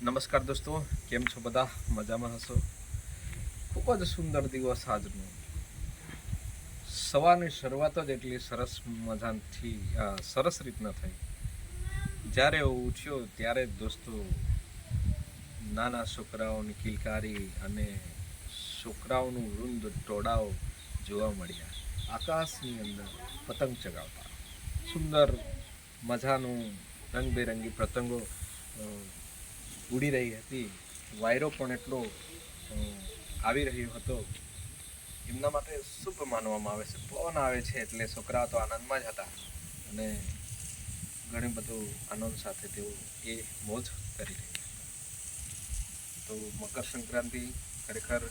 નમસ્કાર દોસ્તો, કેમ છો બધા? મજામાં હશો? ખૂબ જ સુંદર દિવસ આજનો. સવારની શરૂઆત જ એટલી સરસ મજાથી સરસ રીતના થઈ. જ્યારે ઉઠ્યો ત્યારે દોસ્તો નાના છોકરાઓની કિલકારી અને છોકરાઓનું વૃંદ ટોળાઓ જોવા મળ્યા. આકાશની અંદર પતંગ ચગાવતા સુંદર મજાનું રંગબેરંગી પતંગો ઉડી રહી હતી. વાયરો પણ એટલો આવી રહ્યો હતો. એમના માટે શુભ માનવામાં આવે છે. પવન આવે છે એટલે છોકરા તો આનંદમાં જ હતા અને ઘણું બધું આનંદ સાથે તેઓ એ મોજ કરી રહ્યા હતા. તો મકર સંક્રાંતિ ખરેખર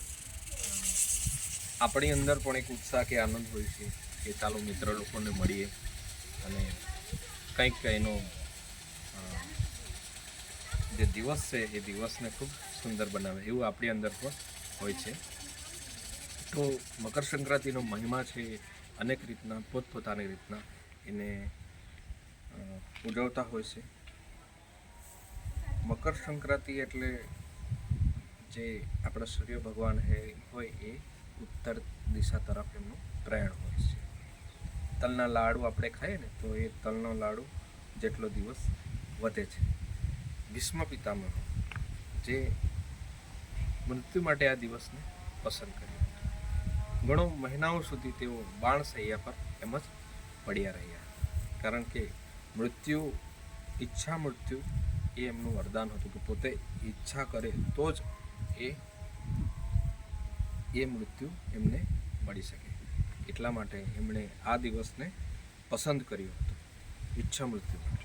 આપણી અંદર પણ એક ઉત્સાહ કે આનંદ હોય છે કે ચાલો મિત્ર લોકોને મળીએ અને કંઈક એનો જે દિવસ છે એ દિવસને ખૂબ સુંદર બનાવે એવું આપણી અંદર પણ હોય છે. તો મકર સંક્રાંતિનો મહિમા છે અનેક રીતના પોતપોતાની રીતના એને ઉજવતા હોય છે. મકર સંક્રાંતિ એટલે જે આપણા સૂર્ય ભગવાન હોય એ ઉત્તર દિશા તરફ એમનું પ્રયાણ હોય છે. તલના લાડુ આપણે ખાઈએ ને તો એ તલનો લાડુ જેટલો દિવસ વધે છે. ભીષ્મ પિતામહ જે મૃત્યુ માટે આ દિવસને પસંદ કર્યો હતો. ઘણો મહિનાઓ સુધી તેઓ બાણશૈયા પર એમ જ પડ્યા રહ્યા, કારણ કે ઈચ્છા મૃત્યુ એ એમનું વરદાન હતું કે પોતે ઈચ્છા કરે તો જ એ મૃત્યુ એમને મળી શકે. એટલા માટે એમણે આ દિવસને પસંદ કર્યો હતો ઈચ્છા મૃત્યુ માટે.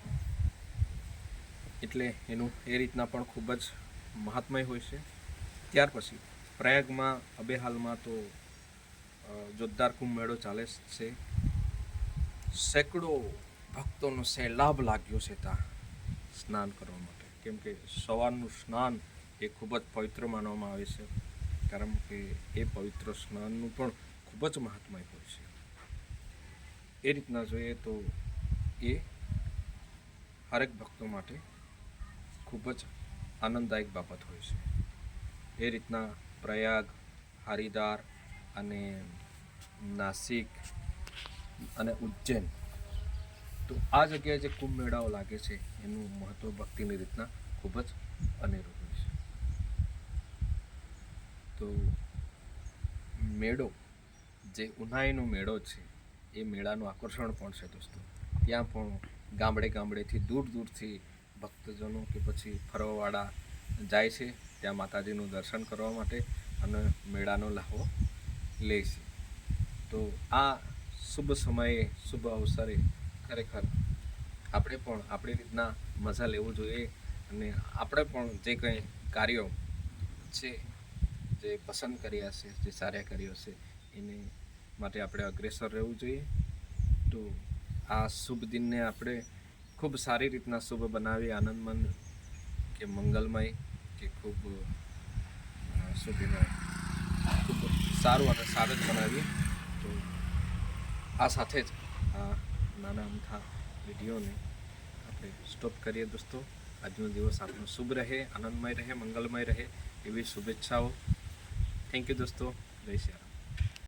એટલે એનું એ રીતના પણ ખૂબ જ મહાત્મય હોય છે. ત્યાર પછી પ્રયાગમાં અબેહાલમાં તો જોરદાર કુંભ મેળો ચાલે છે. સેંકડો ભક્તોનો સૈલાબ લાગ્યો છે ત્યાં સ્નાન કરવા માટે, કેમ કે સવારનું સ્નાન એ ખૂબ જ પવિત્ર માનવામાં આવે છે, કારણ કે એ પવિત્ર સ્નાનનું પણ ખૂબ જ મહાત્મય હોય છે. એ રીતના જોઈએ તો એ હરેક ભક્તો માટે ખૂબ જ આનંદદાયક બાબત હોય છે. એ રીતના પ્રયાગ, હરિદ્વાર અને નાસિક અને ઉજ્જૈન, તો આ જગ્યાએ જે કુંભ મેળાઓ લાગે છે એનું મહત્ત્વ ભક્તિની રીતના ખૂબ જ અનેરું હોય છે. તો મેળો જે ઉનાઈનો મેળો છે એ મેળાનું આકર્ષણ પણ છે દોસ્તો. ત્યાં પણ ગામડેથી દૂર દૂરથી ભક્તજનો કે પછી ફરવાવાળા જાય છે ત્યાં માતાજીનું દર્શન કરવા માટે અને મેળાનો લાહવો લે છે. તો આ શુભ સમયે શુભ અવસરે ખરેખર આપણે પણ આપણી રીતના મજા લેવું જોઈએ અને આપણે પણ જે કંઈ કાર્યો છે જે પસંદ કર્યા છે, જે સારા કાર્યો છે એને માટે આપણે અગ્રેસર રહેવું જોઈએ. તો આ શુભ દિનને આપણે ખૂબ સારી રીતના શુભ બનાવી, આનંદમંદ કે મંગલમય કે ખૂબ ખૂબ સારું અને સારું જ બનાવીએ. તો આ સાથે જ આ નાના અમથા વિડીયોને આપણે સ્ટોપ કરીએ દોસ્તો. આજનો દિવસ આપણો શુભ રહે, આનંદમય રહે, મંગલમય રહે એવી શુભેચ્છાઓ. થેન્ક યુ દોસ્તો. જય શ્રી રામ.